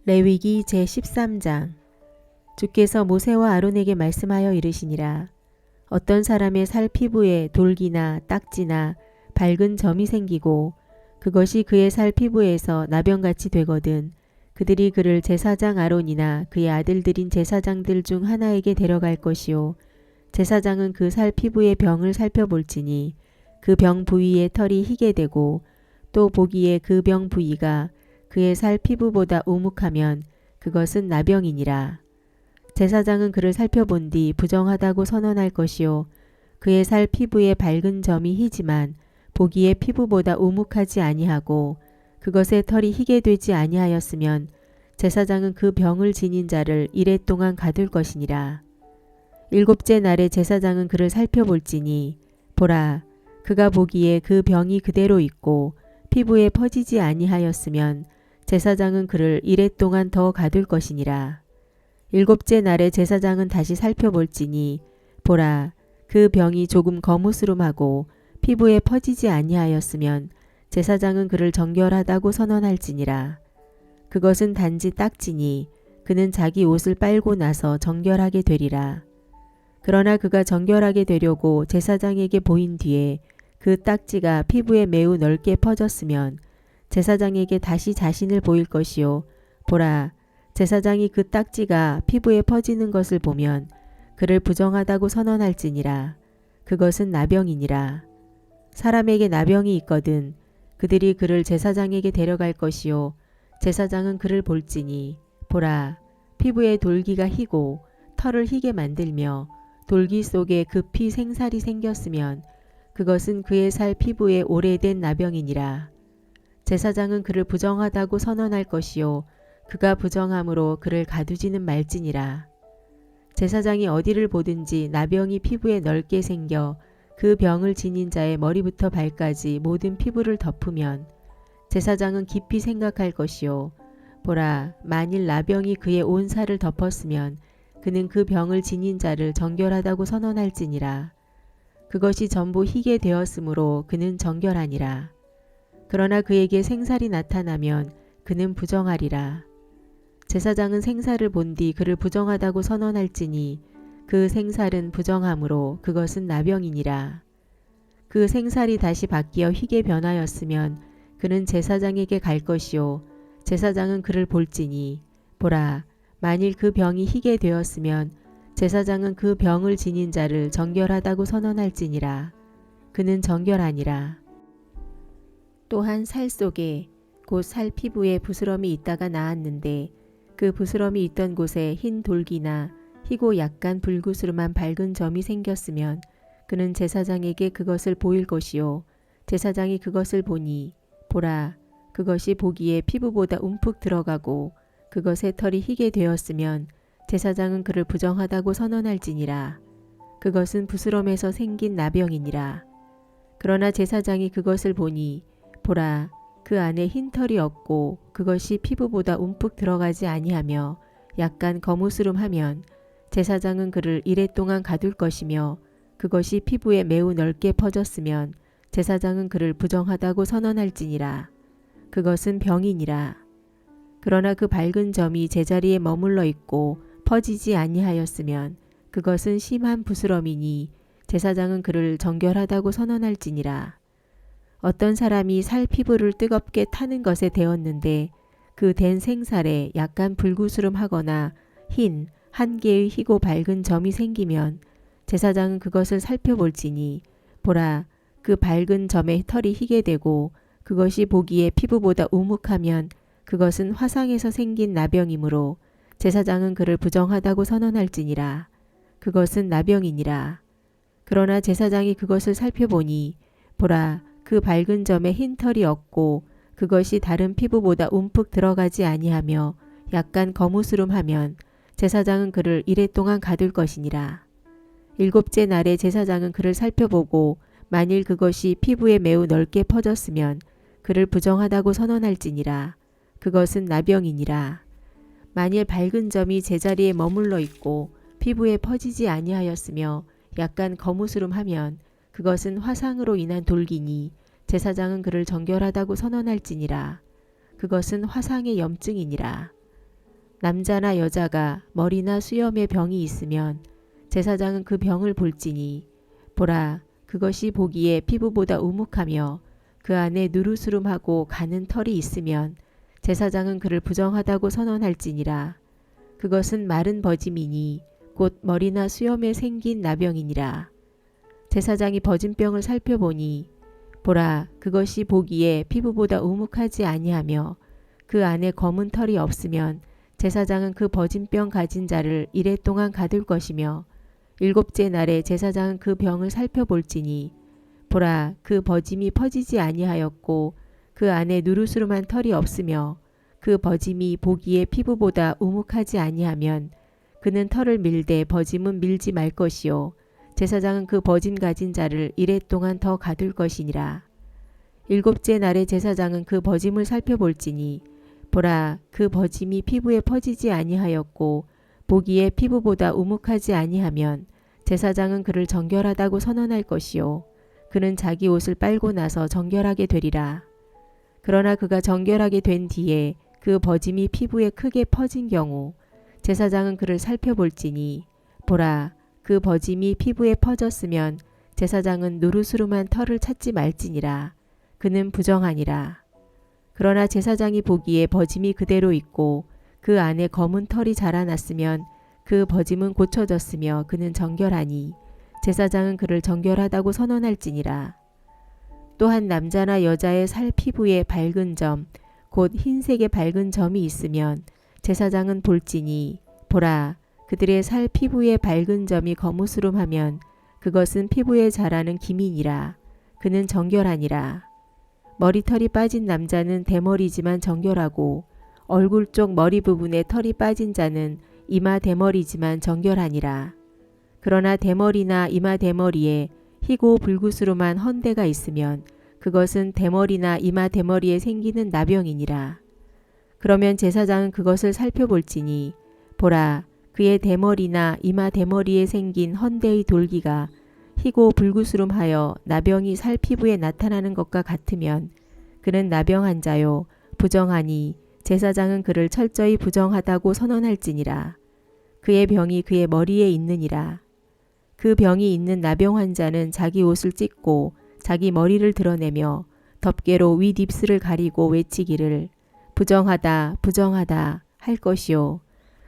레위기 제13장. 주께서 모세와 아론에게 말씀하여 이르시니라. 어떤 사람의 살 피부에 돌기나 딱지나 밝은 점이 생기고 그것이 그의 살 피부에서 나병같이 되거든 그들이 그를 제사장 아론이나 그의 아들들인 제사장들 중 하나에게 데려갈 것이요 제사장은 그 살 피부의 병을 살펴볼지니 그 병 부위의 털이 희게 되고 또 보기에 그 병 부위가 그의 살 피부보다 우묵하면 그것은 나병이니라. 제사장은 그를 살펴본 뒤 부정하다고 선언할 것이요 그의 살 피부에 밝은 점이 희지만 보기에 피부보다 우묵하지 아니하고 그것의 털이 희게 되지 아니하였으면 제사장은 그 병을 지닌 자를 이레 동안 가둘 것이니라. 일곱째 날에 제사장은 그를 살펴볼지니 보라 그가 보기에 그 병이 그대로 있고 피부에 퍼지지 아니하였으면 제사장은 그를 이레 동안 더 가둘 것이니라. 일곱째 날에 제사장은 다시 살펴볼지니 보라 그 병이 조금 거무스름하고 피부에 퍼지지 아니하였으면 제사장은 그를 정결하다고 선언할지니라. 그것은 단지 딱지니 그는 자기 옷을 빨고 나서 정결하게 되리라. 그러나 그가 정결하게 되려고 제사장에게 보인 뒤에 그 딱지가 피부에 매우 넓게 퍼졌으면 제사장에게 다시 자신을 보일 것이요 보라 제사장이 그 딱지가 피부에 퍼지는 것을 보면 그를 부정하다고 선언할지니라. 그것은 나병이니라. 사람에게 나병이 있거든 그들이 그를 제사장에게 데려갈 것이요 제사장은 그를 볼지니 보라 피부에 돌기가 희고 털을 희게 만들며 돌기 속에 급히 생살이 생겼으면 그것은 그의 살 피부에 오래된 나병이니라. 제사장은 그를 부정하다고 선언할 것이요 그가 부정함으로 그를 가두지는 말지니라. 제사장이 어디를 보든지 나병이 피부에 넓게 생겨 그 병을 지닌 자의 머리부터 발까지 모든 피부를 덮으면 제사장은 깊이 생각할 것이요 보라 만일 나병이 그의 온 살을 덮었으면 그는 그 병을 지닌 자를 정결하다고 선언할지니라. 그것이 전부 희게 되었으므로 그는 정결하니라. 그러나 그에게 생살이 나타나면 그는 부정하리라. 제사장은 생살을 본 뒤 그를 부정하다고 선언할지니 그 생살은 부정함으로 그것은 나병이니라. 그 생살이 다시 바뀌어 희게 변하였으면 그는 제사장에게 갈 것이요 제사장은 그를 볼지니 보라 만일 그 병이 희게 되었으면 제사장은 그 병을 지닌 자를 정결하다고 선언할지니라. 그는 정결하니라. 또한 살 속에 곧 살 피부에 부스럼이 있다가 나았는데 그 부스럼이 있던 곳에 흰 돌기나 희고 약간 불구스름한 밝은 점이 생겼으면 그는 제사장에게 그것을 보일 것이요 제사장이 그것을 보니 보라 그것이 보기에 피부보다 움푹 들어가고 그것의 털이 희게 되었으면 제사장은 그를 부정하다고 선언할지니라. 그것은 부스럼에서 생긴 나병이니라. 그러나 제사장이 그것을 보니 보라 그 안에 흰 털이 없고 그것이 피부보다 움푹 들어가지 아니하며 약간 거무스름하면 제사장은 그를 이레 동안 가둘 것이며 그것이 피부에 매우 넓게 퍼졌으면 제사장은 그를 부정하다고 선언할지니라. 그것은 병이니라. 그러나 그 밝은 점이 제자리에 머물러 있고 퍼지지 아니하였으면 그것은 심한 부스럼이니 제사장은 그를 정결하다고 선언할지니라. 어떤 사람이 살 피부를 뜨겁게 타는 것에 대었는데 그 된 생살에 약간 불구스름하거나 흰 한 개의 희고 밝은 점이 생기면 제사장은 그것을 살펴볼지니 보라 그 밝은 점의 털이 희게 되고 그것이 보기에 피부보다 우묵하면 그것은 화상에서 생긴 나병이므로 제사장은 그를 부정하다고 선언할지니라. 그것은 나병이니라. 그러나 제사장이 그것을 살펴보니 보라 그 밝은 점에 흰 털이 없고 그것이 다른 피부보다 움푹 들어가지 아니하며 약간 거무스름하면 제사장은 그를 이레 동안 가둘 것이니라. 일곱째 날에 제사장은 그를 살펴보고 만일 그것이 피부에 매우 넓게 퍼졌으면 그를 부정하다고 선언할지니라. 그것은 나병이니라. 만일 밝은 점이 제자리에 머물러 있고 피부에 퍼지지 아니하였으며 약간 거무스름하면 그것은 화상으로 인한 돌기니 제사장은 그를 정결하다고 선언할지니라. 그것은 화상의 염증이니라. 남자나 여자가 머리나 수염에 병이 있으면 제사장은 그 병을 볼지니 보라 그것이 보기에 피부보다 우묵하며 그 안에 누르스름하고 가는 털이 있으면 제사장은 그를 부정하다고 선언할지니라. 그것은 마른 버짐이니 곧 머리나 수염에 생긴 나병이니라. 제사장이 버짐병을 살펴보니 보라 그것이 보기에 피부보다 우묵하지 아니하며 그 안에 검은 털이 없으면 제사장은 그 버짐병 가진 자를 이레 동안 가둘 것이며 일곱째 날에 제사장은 그 병을 살펴볼지니 보라 그 버짐이 퍼지지 아니하였고 그 안에 누르스름한 털이 없으며 그 버짐이 보기에 피부보다 우묵하지 아니하면 그는 털을 밀되 버짐은 밀지 말 것이요 제사장은 그 버짐 가진 자를 이레 동안 더 가둘 것이니라. 일곱째 날에 제사장은 그 버짐을 살펴볼지니 보라 그 버짐이 피부에 퍼지지 아니하였고 보기에 피부보다 우묵하지 아니하면 제사장은 그를 정결하다고 선언할 것이요 그는 자기 옷을 빨고 나서 정결하게 되리라. 그러나 그가 정결하게 된 뒤에 그 버짐이 피부에 크게 퍼진 경우 제사장은 그를 살펴볼지니 보라 그 버짐이 피부에 퍼졌으면 제사장은 누르스름한 털을 찾지 말지니라. 그는 부정하니라. 그러나 제사장이 보기에 버짐이 그대로 있고 그 안에 검은 털이 자라났으면 그 버짐은 고쳐졌으며 그는 정결하니 제사장은 그를 정결하다고 선언할지니라. 또한 남자나 여자의 살 피부에 밝은 점 곧 흰색의 밝은 점이 있으면 제사장은 볼지니 보라 그들의 살 피부에 밝은 점이 거무스름하면 그것은 피부에 자라는 기민이라. 그는 정결하니라. 머리털이 빠진 남자는 대머리지만 정결하고 얼굴 쪽 머리 부분에 털이 빠진 자는 이마 대머리지만 정결하니라. 그러나 대머리나 이마 대머리에 희고 불구스름한 헌대가 있으면 그것은 대머리나 이마 대머리에 생기는 나병이니라. 그러면 제사장은 그것을 살펴볼지니 보라 그의 대머리나 이마 대머리에 생긴 헌대의 돌기가 희고 불구스름하여 나병이 살 피부에 나타나는 것과 같으면 그는 나병한 자요 부정하니 제사장은 그를 철저히 부정하다고 선언할지니라. 그의 병이 그의 머리에 있느니라. 그 병이 있는 나병 환자는 자기 옷을 찢고 자기 머리를 드러내며 덮개로 윗입술을 가리고 외치기를 부정하다 부정하다 할 것이요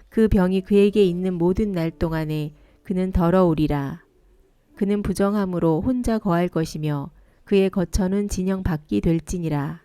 그 병이 그에게 있는 모든 날 동안에 그는 더러우리라. 그는 부정함으로 혼자 거할 것이며 그의 거처는 진영 밖이 될지니라.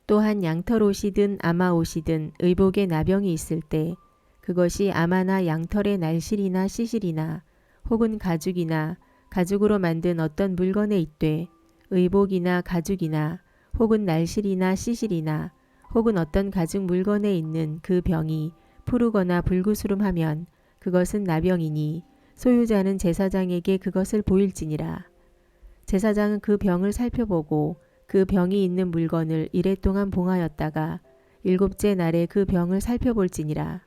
또한 양털옷이든 아마옷이든 의복에 나병이 있을 때 그것이 아마나 양털의 날실이나 시실이나 혹은 가죽이나 가죽으로 만든 어떤 물건에 있되 의복이나 가죽이나 혹은 날실이나 시실이나 혹은 어떤 가죽 물건에 있는 그 병이 푸르거나 불구스름하면 그것은 나병이니 소유자는 제사장에게 그것을 보일지니라. 제사장은 그 병을 살펴보고 그 병이 있는 물건을 이레 동안 봉하였다가 일곱째 날에 그 병을 살펴볼지니라.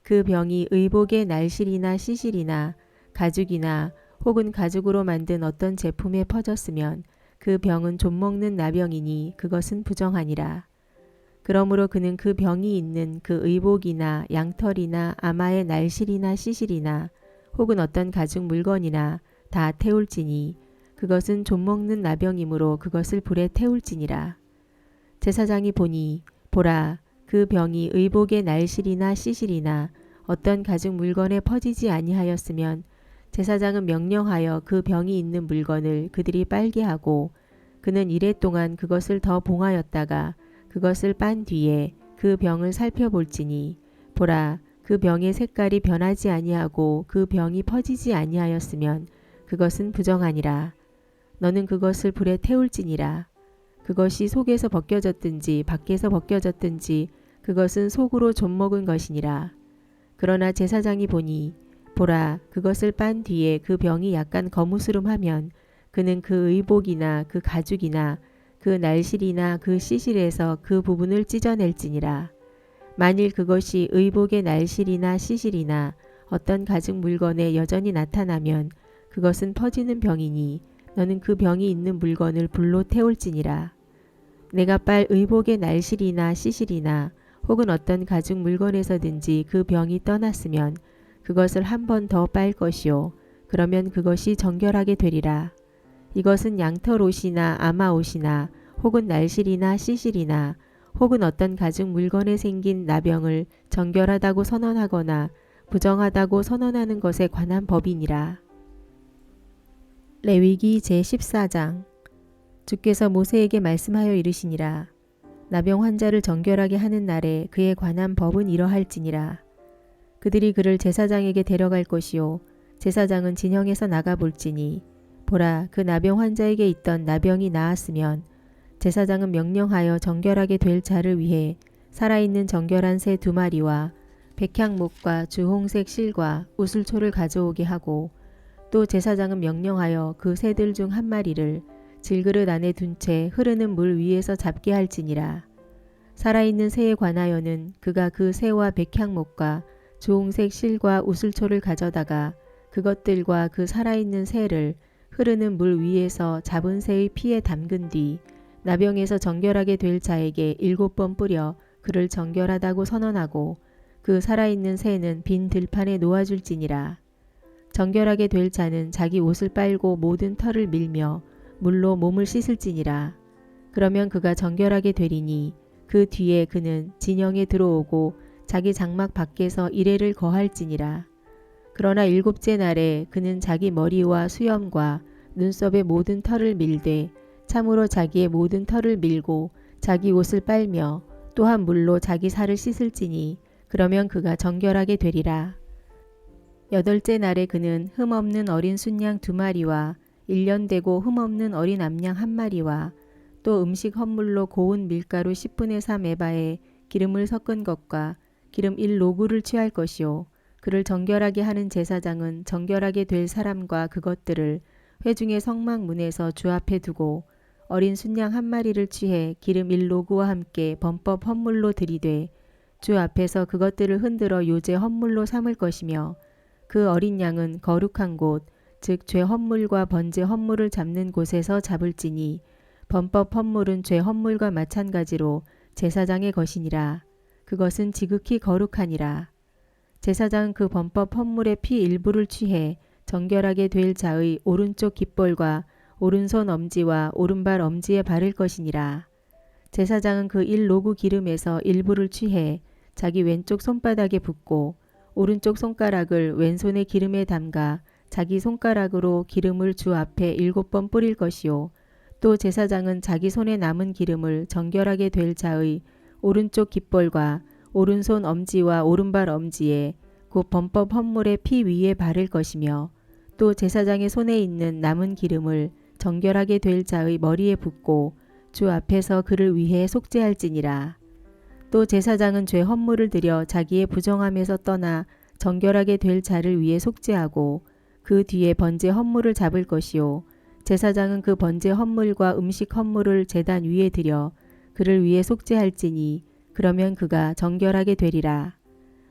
그 병이 의복의 날실이나 시실이나 가죽이나 혹은 가죽으로 만든 어떤 제품에 퍼졌으면 그 병은 좀먹는 나병이니 그것은 부정하니라. 그러므로 그는 그 병이 있는 그 의복이나 양털이나 아마의 날실이나 시실이나 혹은 어떤 가죽 물건이나 다 태울지니 그것은 좀먹는 나병이므로 그것을 불에 태울지니라. 제사장이 보니 보라 그 병이 의복의 날실이나 시실이나 어떤 가죽 물건에 퍼지지 아니하였으면 제사장은 명령하여 그 병이 있는 물건을 그들이 빨게 하고 그는 이레 동안 그것을 더 봉하였다가 그것을 빤 뒤에 그 병을 살펴볼지니 보라 그 병의 색깔이 변하지 아니하고 그 병이 퍼지지 아니하였으면 그것은 부정하니라. 너는 그것을 불에 태울지니라. 그것이 속에서 벗겨졌든지 밖에서 벗겨졌든지 그것은 속으로 좀먹은 것이니라. 그러나 제사장이 보니 보라 그것을 빤 뒤에 그 병이 약간 거무스름하면 그는 그 의복이나 그 가죽이나 그 날실이나 그 시실에서 그 부분을 찢어낼지니라. 만일 그것이 의복의 날실이나 시실이나 어떤 가죽 물건에 여전히 나타나면 그것은 퍼지는 병이니 너는 그 병이 있는 물건을 불로 태울지니라. 내가 빨 의복의 날실이나 시실이나 혹은 어떤 가죽 물건에서든지 그 병이 떠났으면 그것을 한 번 더 빨 것이요 그러면 그것이 정결하게 되리라. 이것은 양털 옷이나 아마 옷이나 혹은 날실이나 시실이나 혹은 어떤 가죽 물건에 생긴 나병을 정결하다고 선언하거나 부정하다고 선언하는 것에 관한 법이니라. 레위기 제14장. 주께서 모세에게 말씀하여 이르시니라. 나병 환자를 정결하게 하는 날에 그에 관한 법은 이러할지니라. 그들이 그를 제사장에게 데려갈 것이요 제사장은 진영에서 나가 볼지니 보라 그 나병 환자에게 있던 나병이 나았으면 제사장은 명령하여 정결하게 될 자를 위해 살아있는 정결한 새 2마리와 백향목과 주홍색 실과 우슬초를 가져오게 하고 또 제사장은 명령하여 그 새들 중 1마리를 질그릇 안에 둔 채 흐르는 물 위에서 잡게 할지니라. 살아있는 새에 관하여는 그가 그 새와 백향목과 주홍색 실과 우슬초를 가져다가 그것들과 그 살아있는 새를 흐르는 물 위에서 잡은 새의 피에 담근 뒤 나병에서 정결하게 될 자에게 7번 뿌려 그를 정결하다고 선언하고 그 살아있는 새는 빈 들판에 놓아줄지니라. 정결하게 될 자는 자기 옷을 빨고 모든 털을 밀며 물로 몸을 씻을지니라. 그러면 그가 정결하게 되리니 그 뒤에 그는 진영에 들어오고 자기 장막 밖에서 이레를 거할지니라. 그러나 7째 날에 그는 자기 머리와 수염과 눈썹의 모든 털을 밀되 참으로 자기의 모든 털을 밀고 자기 옷을 빨며 또한 물로 자기 살을 씻을지니 그러면 그가 정결하게 되리라. 8째 날에 그는 흠없는 어린 순양 2마리와 1년 되고 흠없는 어린 암양 1마리와 또 음식 헌물로 고운 밀가루 10분의 3 에바에 기름을 섞은 것과 기름 1로구를 취할 것이요 그를 정결하게 하는 제사장은 정결하게 될 사람과 그것들을 회중의 성막문에서 주 앞에 두고 어린 순양 1마리를 취해 기름 1로구와 함께 범법 헌물로 들이되 주 앞에서 그것들을 흔들어 요제 헌물로 삼을 것이며 그 어린 양은 거룩한 곳 즉 죄 헌물과 번제 헌물을 잡는 곳에서 잡을지니 범법 헌물은 죄 헌물과 마찬가지로 제사장의 것이니라. 그것은 지극히 거룩하니라. 제사장은 그 범법 헌물의 피 일부를 취해 정결하게 될 자의 오른쪽 깃볼과 오른손 엄지와 오른발 엄지에 바를 것이니라. 제사장은 그 1로구 기름에서 일부를 취해 자기 왼쪽 손바닥에 붓고 오른쪽 손가락을 왼손의 기름에 담가 자기 손가락으로 기름을 주 앞에 7번 뿌릴 것이요 또 제사장은 자기 손에 남은 기름을 정결하게 될 자의 오른쪽 깃볼과 오른손 엄지와 오른발 엄지에 곧 범법 헌물의 피 위에 바를 것이며 또 제사장의 손에 있는 남은 기름을 정결하게 될 자의 머리에 붓고 주 앞에서 그를 위해 속죄할지니라. 또 제사장은 죄 헌물을 드려 자기의 부정함에서 떠나 정결하게 될 자를 위해 속죄하고 그 뒤에 번제 헌물을 잡을 것이요 제사장은 그 번제 헌물과 음식 헌물을 제단 위에 드려 그를 위해 속죄할지니 그러면 그가 정결하게 되리라.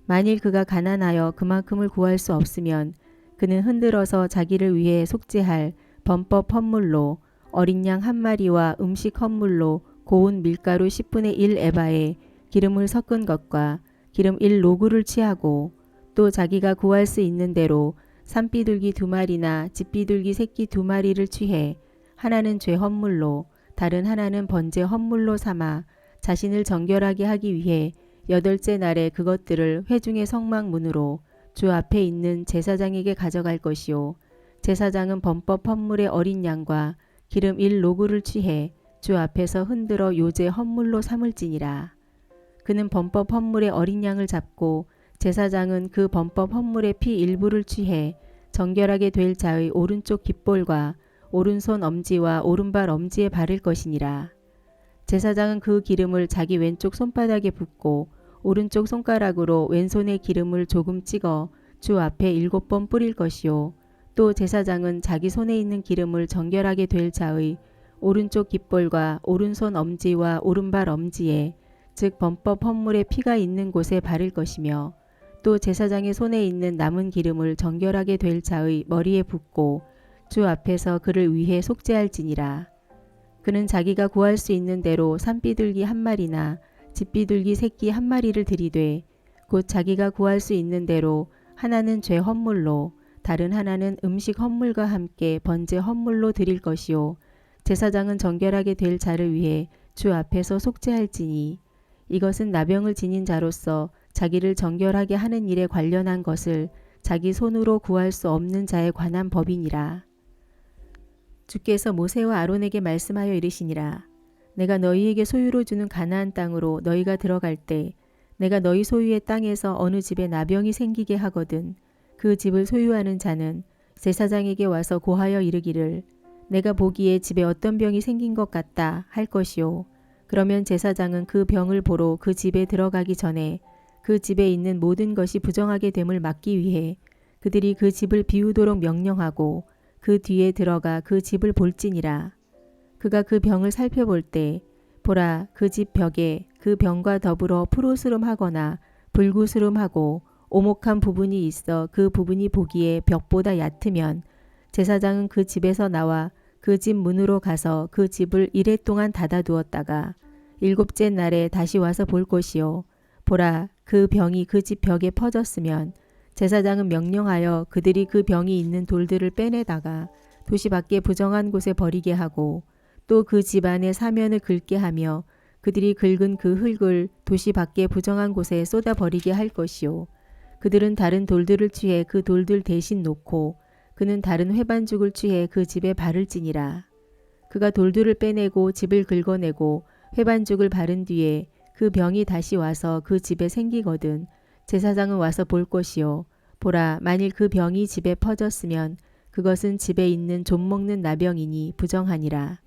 만일 그가 가난하여 그만큼을 구할 수 없으면 그는 흔들어서 자기를 위해 속죄할 범법 헌물로 어린 양 1마리와 음식 헌물로 고운 밀가루 10분의 1 에바에 기름을 섞은 것과 기름 1로구를 취하고 또 자기가 구할 수 있는 대로 산비둘기 2마리나 집비둘기 새끼 2마리를 취해 하나는 죄 헌물로 다른 하나는 번제 헌물로 삼아 자신을 정결하게 하기 위해 8째 날에 그것들을 회중의 성막문으로 주 앞에 있는 제사장에게 가져갈 것이요 제사장은 범법 헌물의 어린 양과 기름 1로구를 취해 주 앞에서 흔들어 요제 헌물로 삼을지니라. 그는 범법 헌물의 어린 양을 잡고 제사장은 그 범법 헌물의 피 일부를 취해 정결하게 될 자의 오른쪽 깃볼과 오른손 엄지와 오른발 엄지에 바를 것이니라. 제사장은 그 기름을 자기 왼쪽 손바닥에 붓고 오른쪽 손가락으로 왼손의 기름을 조금 찍어 주 앞에 7번 뿌릴 것이요 또 제사장은 자기 손에 있는 기름을 정결하게 될 자의 오른쪽 깃볼과 오른손 엄지와 오른발 엄지에 즉 범법 헌물의 피가 있는 곳에 바를 것이며 또 제사장의 손에 있는 남은 기름을 정결하게 될 자의 머리에 붓고 주 앞에서 그를 위해 속죄할지니라. 그는 자기가 구할 수 있는 대로 산비둘기 1마리나 집비둘기 새끼 한 마리를 들이되 곧 자기가 구할 수 있는 대로 하나는 죄 헌물로 다른 하나는 음식 헌물과 함께 번제 헌물로 드릴 것이요 제사장은 정결하게 될 자를 위해 주 앞에서 속죄할지니 이것은 나병을 지닌 자로서 자기를 정결하게 하는 일에 관련한 것을 자기 손으로 구할 수 없는 자에 관한 법이니라. 주께서 모세와 아론에게 말씀하여 이르시니라. 내가 너희에게 소유로 주는 가나안 땅으로 너희가 들어갈 때 내가 너희 소유의 땅에서 어느 집에 나병이 생기게 하거든 그 집을 소유하는 자는 제사장에게 와서 고하여 이르기를 내가 보기에 집에 어떤 병이 생긴 것 같다 할 것이요. 그러면 제사장은 그 병을 보러 그 집에 들어가기 전에 그 집에 있는 모든 것이 부정하게 됨을 막기 위해 그들이 그 집을 비우도록 명령하고 그 뒤에 들어가 그 집을 볼지니라. 그가 그 병을 살펴볼 때 보라 그 집 벽에 그 병과 더불어 푸르스름하거나 불구스름하고 오목한 부분이 있어 그 부분이 보기에 벽보다 얕으면 제사장은 그 집에서 나와 그 집 문으로 가서 그 집을 이레 동안 닫아두었다가 일곱째 날에 다시 와서 볼 것이요. 보라 그 병이 그 집 벽에 퍼졌으면 제사장은 명령하여 그들이 그 병이 있는 돌들을 빼내다가 도시 밖에 부정한 곳에 버리게 하고 또 그 집 안에 사면을 긁게 하며 그들이 긁은 그 흙을 도시 밖에 부정한 곳에 쏟아 버리게 할 것이요. 그들은 다른 돌들을 취해 그 돌들 대신 놓고 그는 다른 회반죽을 취해 그 집에 바를지니라. 그가 돌들을 빼내고 집을 긁어내고 회반죽을 바른 뒤에 그 병이 다시 와서 그 집에 생기거든 제사장은 와서 볼 것이요. 보라 만일 그 병이 집에 퍼졌으면 그것은 집에 있는 좀 먹는 나병이니 부정하니라.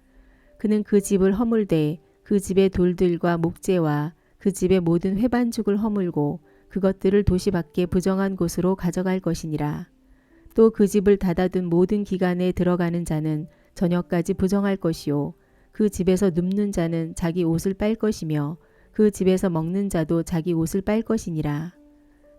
그는 그 집을 허물되 그 집의 돌들과 목재와 그 집의 모든 회반죽을 허물고 그것들을 도시 밖에 부정한 곳으로 가져갈 것이니라. 또 그 집을 닫아둔 모든 기간에 들어가는 자는 저녁까지 부정할 것이요. 그 집에서 눕는 자는 자기 옷을 빨 것이며 그 집에서 먹는 자도 자기 옷을 빨 것이니라.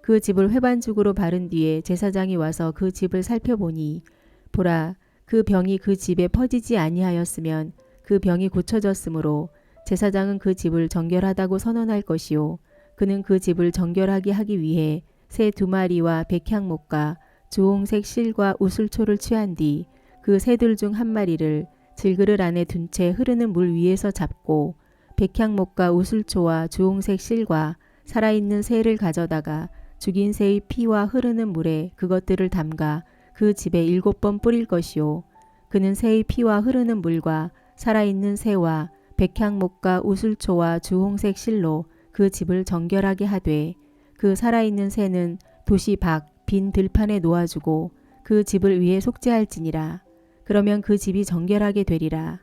그 집을 회반죽으로 바른 뒤에 제사장이 와서 그 집을 살펴보니 보라 그 병이 그 집에 퍼지지 아니하였으면 그 병이 고쳐졌으므로 제사장은 그 집을 정결하다고 선언할 것이요. 그는 그 집을 정결하게 하기 위해 새 2마리와 백향목과 주홍색 실과 우슬초를 취한 뒤 그 새들 중 한 마리를 질그릇 안에 둔 채 흐르는 물 위에서 잡고 백향목과 우슬초와 주홍색 실과 살아있는 새를 가져다가 죽인 새의 피와 흐르는 물에 그것들을 담가 그 집에 7번 뿌릴 것이요. 그는 새의 피와 흐르는 물과 살아있는 새와 백향목과 우슬초와 주홍색 실로 그 집을 정결하게 하되 그 살아있는 새는 도시 밖 빈 들판에 놓아주고 그 집을 위해 속죄할지니라. 그러면 그 집이 정결하게 되리라.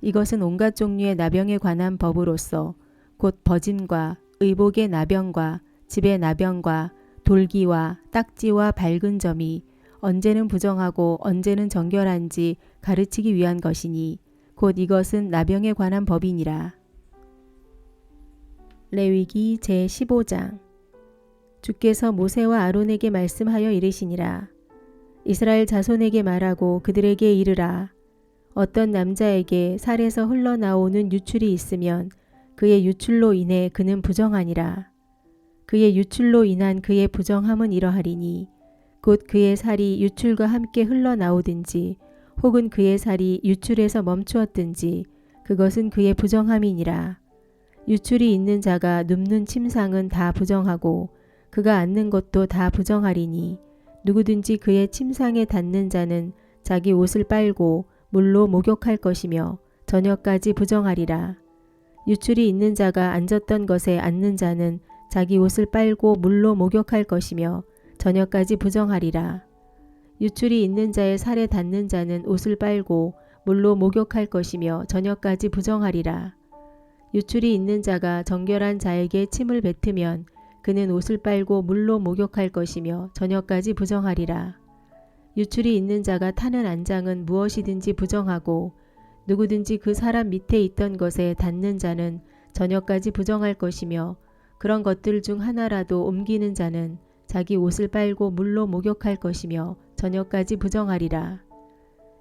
이것은 온갖 종류의 나병에 관한 법으로서 곧 버짐과 의복의 나병과 집의 나병과 돌기와 딱지와 밝은 점이 언제는 부정하고 언제는 정결한지 가르치기 위한 것이니 곧 이것은 나병에 관한 법이니라. 레위기 제15장. 주께서 모세와 아론에게 말씀하여 이르시니라. 이스라엘 자손에게 말하고 그들에게 이르라. 어떤 남자에게 살에서 흘러나오는 유출이 있으면 그의 유출로 인해 그는 부정하니라. 그의 유출로 인한 그의 부정함은 이러하리니 곧 그의 살이 유출과 함께 흘러나오든지 혹은 그의 살이 유출에서 멈추었든지 그것은 그의 부정함이니라. 유출이 있는 자가 눕는 침상은 다 부정하고 그가 앉는 것도 다 부정하리니 누구든지 그의 침상에 닿는 자는 자기 옷을 빨고 물로 목욕할 것이며 저녁까지 부정하리라. 유출이 있는 자가 앉았던 것에 앉는 자는 자기 옷을 빨고 물로 목욕할 것이며 저녁까지 부정하리라. 유출이 있는 자의 살에 닿는 자는 옷을 빨고 물로 목욕할 것이며 저녁까지 부정하리라. 유출이 있는 자가 정결한 자에게 침을 뱉으면 그는 옷을 빨고 물로 목욕할 것이며 저녁까지 부정하리라. 유출이 있는 자가 타는 안장은 무엇이든지 부정하고 누구든지 그 사람 밑에 있던 것에 닿는 자는 저녁까지 부정할 것이며 그런 것들 중 하나라도 옮기는 자는 자기 옷을 빨고 물로 목욕할 것이며 저녁까지 부정하리라.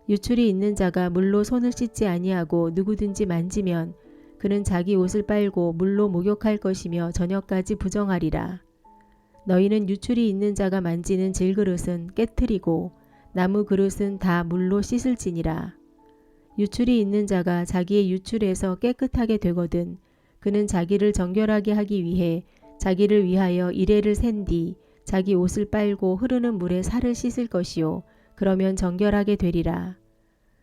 유출이 있는 자가 물로 손을 씻지 아니하고 누구든지 만지면 그는 자기 옷을 빨고 물로 목욕할 것이며 저녁까지 부정하리라. 너희는 유출이 있는 자가 만지는 질그릇은 깨트리고 나무 그릇은 다 물로 씻을지니라. 유출이 있는 자가 자기의 유출에서 깨끗하게 되거든 그는 자기를 정결하게 하기 위해 자기를 위하여 이레를 센 뒤 자기 옷을 빨고 흐르는 물에 살을 씻을 것이요 그러면 정결하게 되리라.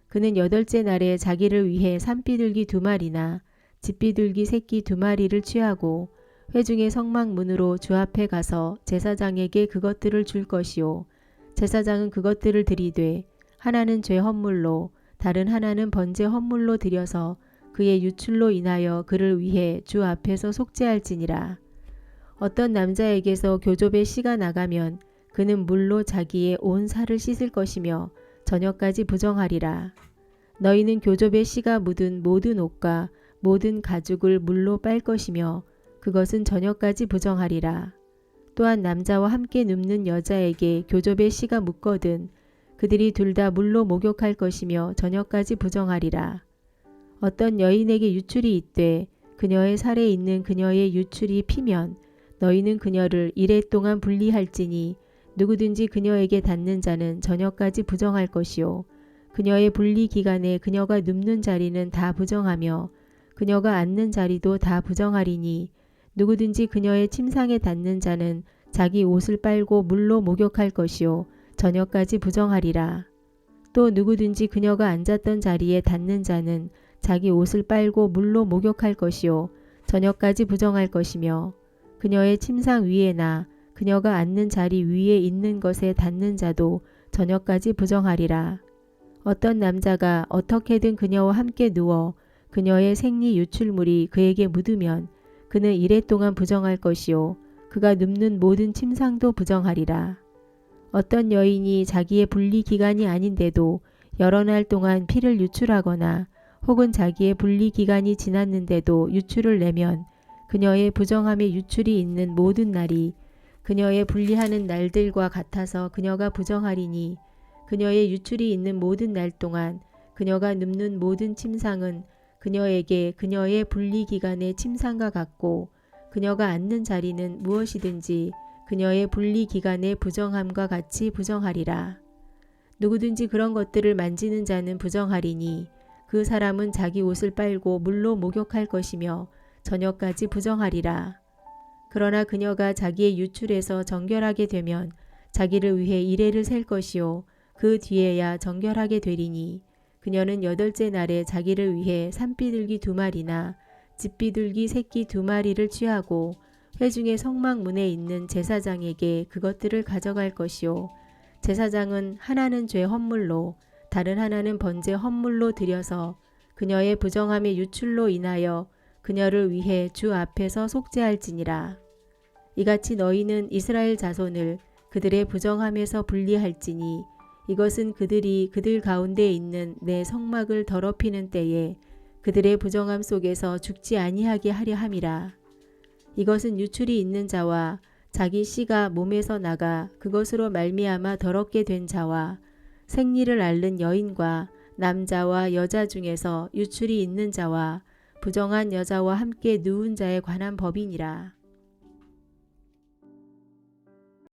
그는 8째 날에 자기를 위해 산비둘기 2마리나 집비둘기 새끼 2마리를 취하고 회중의 성막문으로 주 앞에 가서 제사장에게 그것들을 줄 것이요 제사장은 그것들을 드리되 하나는 죄 헌물로 다른 하나는 번제 헌물로 드려서 그의 유출로 인하여 그를 위해 주 앞에서 속죄할지니라. 어떤 남자에게서 교접의 씨가 나가면 그는 물로 자기의 온 살을 씻을 것이며 저녁까지 부정하리라. 너희는 교접의 씨가 묻은 모든 옷과 모든 가죽을 물로 빨 것이며 그것은 저녁까지 부정하리라. 또한 남자와 함께 눕는 여자에게 교접의 씨가 묻거든 그들이 둘 다 물로 목욕할 것이며 저녁까지 부정하리라. 어떤 여인에게 유출이 있되 그녀의 살에 있는 그녀의 유출이 피면 너희는 그녀를 이레 동안 분리할지니 누구든지 그녀에게 닿는 자는 저녁까지 부정할 것이요 그녀의 분리 기간에 그녀가 눕는 자리는 다 부정하며 그녀가 앉는 자리도 다 부정하리니 누구든지 그녀의 침상에 닿는 자는 자기 옷을 빨고 물로 목욕할 것이요 저녁까지 부정하리라. 또 누구든지 그녀가 앉았던 자리에 닿는 자는 자기 옷을 빨고 물로 목욕할 것이요 저녁까지 부정할 것이며 그녀의 침상 위에나 그녀가 앉는 자리 위에 있는 것에 닿는 자도 저녁까지 부정하리라. 어떤 남자가 어떻게든 그녀와 함께 누워 그녀의 생리 유출물이 그에게 묻으면 그는 이레 동안 부정할 것이요 그가 눕는 모든 침상도 부정하리라. 어떤 여인이 자기의 분리 기간이 아닌데도 여러 날 동안 피를 유출하거나 혹은 자기의 분리 기간이 지났는데도 유출을 내면 그녀의 부정함의 유출이 있는 모든 날이 그녀의 분리하는 날들과 같아서 그녀가 부정하리니 그녀의 유출이 있는 모든 날 동안 그녀가 눕는 모든 침상은 그녀에게 그녀의 분리 기간의 침상과 같고 그녀가 앉는 자리는 무엇이든지 그녀의 분리 기간의 부정함과 같이 부정하리라. 누구든지 그런 것들을 만지는 자는 부정하리니 그 사람은 자기 옷을 빨고 물로 목욕할 것이며 저녁까지 부정하리라. 그러나 그녀가 자기의 유출에서 정결하게 되면 자기를 위해 이레를 셀 것이요 그 뒤에야 정결하게 되리니 그녀는 8째 날에 자기를 위해 산비둘기 2마리나 집비둘기 새끼 2마리를 취하고 회중의 성막문에 있는 제사장에게 그것들을 가져갈 것이요 제사장은 하나는 죄 헌물로 다른 하나는 번제 헌물로 드려서 그녀의 부정함의 유출로 인하여 그녀를 위해 주 앞에서 속죄할지니라. 이같이 너희는 이스라엘 자손을 그들의 부정함에서 분리할지니 이것은 그들이 그들 가운데 있는 내 성막을 더럽히는 때에 그들의 부정함 속에서 죽지 아니하게 하려 함이라. 이것은 유출이 있는 자와 자기 씨가 몸에서 나가 그것으로 말미암아 더럽게 된 자와 생리를 앓는 여인과 남자와 여자 중에서 유출이 있는 자와 부정한 여자와 함께 누운 자에 관한 법이니라.